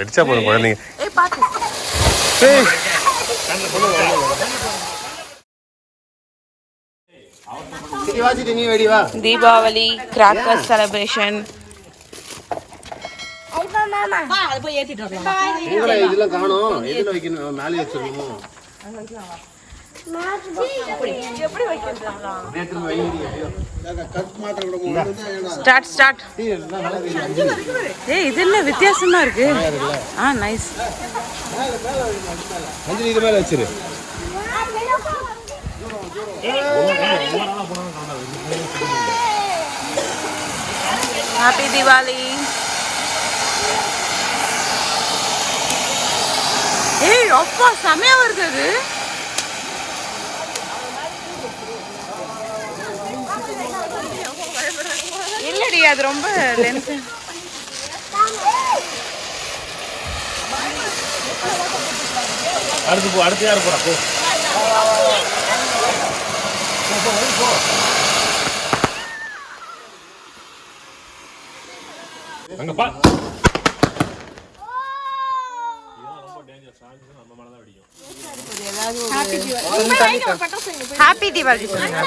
வெடிச்சா போதும் குழந்தைங்க. Deepavali cracker celebration. இதெல்லாம் காணோம். எதுல வைக்கணும்? மேலே வச்சிடணும். ஸ்டார்ட். ஏய் இது என்ன வித்தியாசமா இருக்கு. நைஸ். அஞ்சலி இது மேல வச்சிரு. ஹாப்பி தீபாவளி. ஏய் அப்பா செமையா வருது அது. இல்லடி அது ரொம்ப லென்த். அடுத்து யாரு போறா? போ அங்க பா. ஹாப்பி தீபாவளி சொல்லுங்க.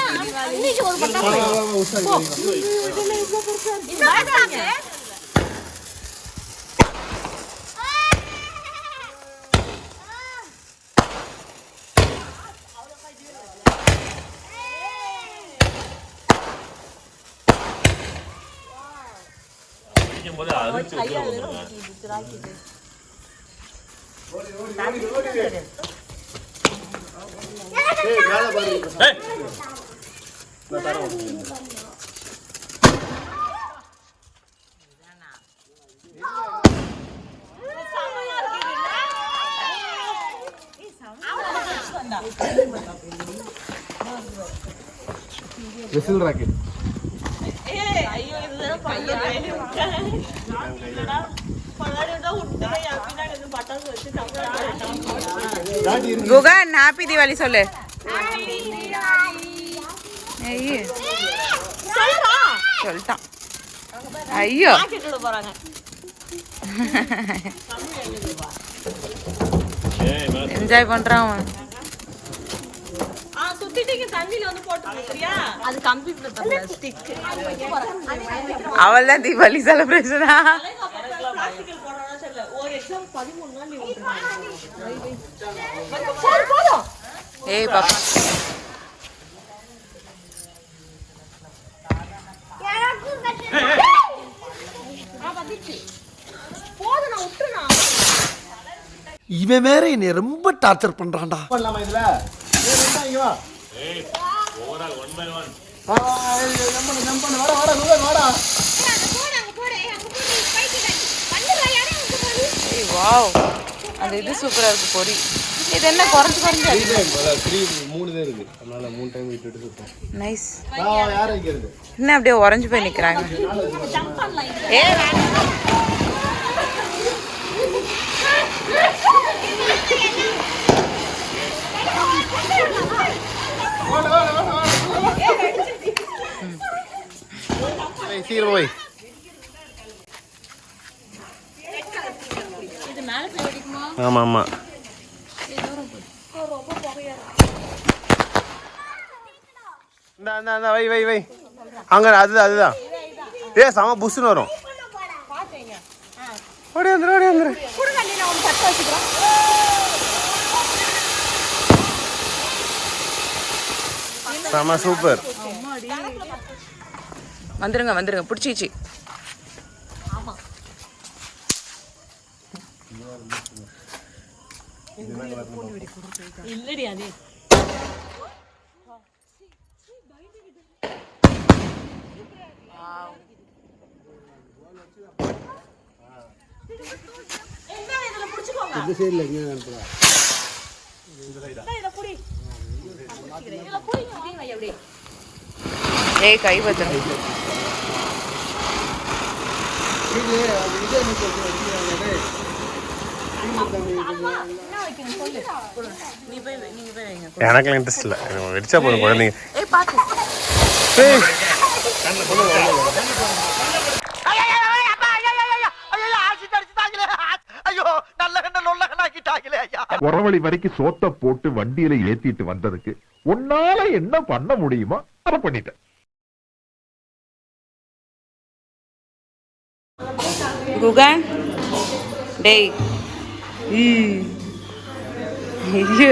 Whistle rocket. Guhan happy Deepavali சொல்லு. சொல்லிட்டான். ஐயோ என்ஜாய் பண்றான் அவன். அவள்தான் தீபாவளி செலிப்ரேஷனா. ஏய் பாப்பா இவன் வேற என்னை ரொம்ப டார்ச்சர் பண்றான்டா. பண்ணலாமா இதுல? இங்க வா. ஏய் ஓவரால் 1 by 1. நம்ப வாடா வாடா. ஏய் வாவ். அந்த இது சூப்பரா இருக்கு பொரி. இது என்ன குறஞ்சு 3 தான் இருக்கு. அதனால 3 டைம் விட்டுட்டு சுத்தம். நைஸ். யார் இங்க இருக்கு? என்ன அப்படியே உறைஞ்சு போய் நிக்கறாங்க. ஏய் சீக்கிரம் போய். ஆமா இந்த வை அங்க அதுதான். சம புஷ்னு வரும். ஓடி வந்துரு. சம சூப்பர். வந்துருங்க பிடிச்சிச்சு. இல்லடி அது இந்த சைடுல எங்க அனுப்புறா? ஏய் கை வச்சா. எனக்கு இன்ட்ரெஸ்ட் இல்ல. வெடிச்சா போதும் குழந்தைங்க. ஐயோ பண்ணிட்டாங்களே ஐயா. உறவழி வரைக்கும் சோத்த போட்டு வண்டியில ஏத்திட்டு வந்ததுக்கு உன்னால என்ன பண்ண முடியுமோ அதை பண்ணிட்டேன். குகன் டேய் ஐயோ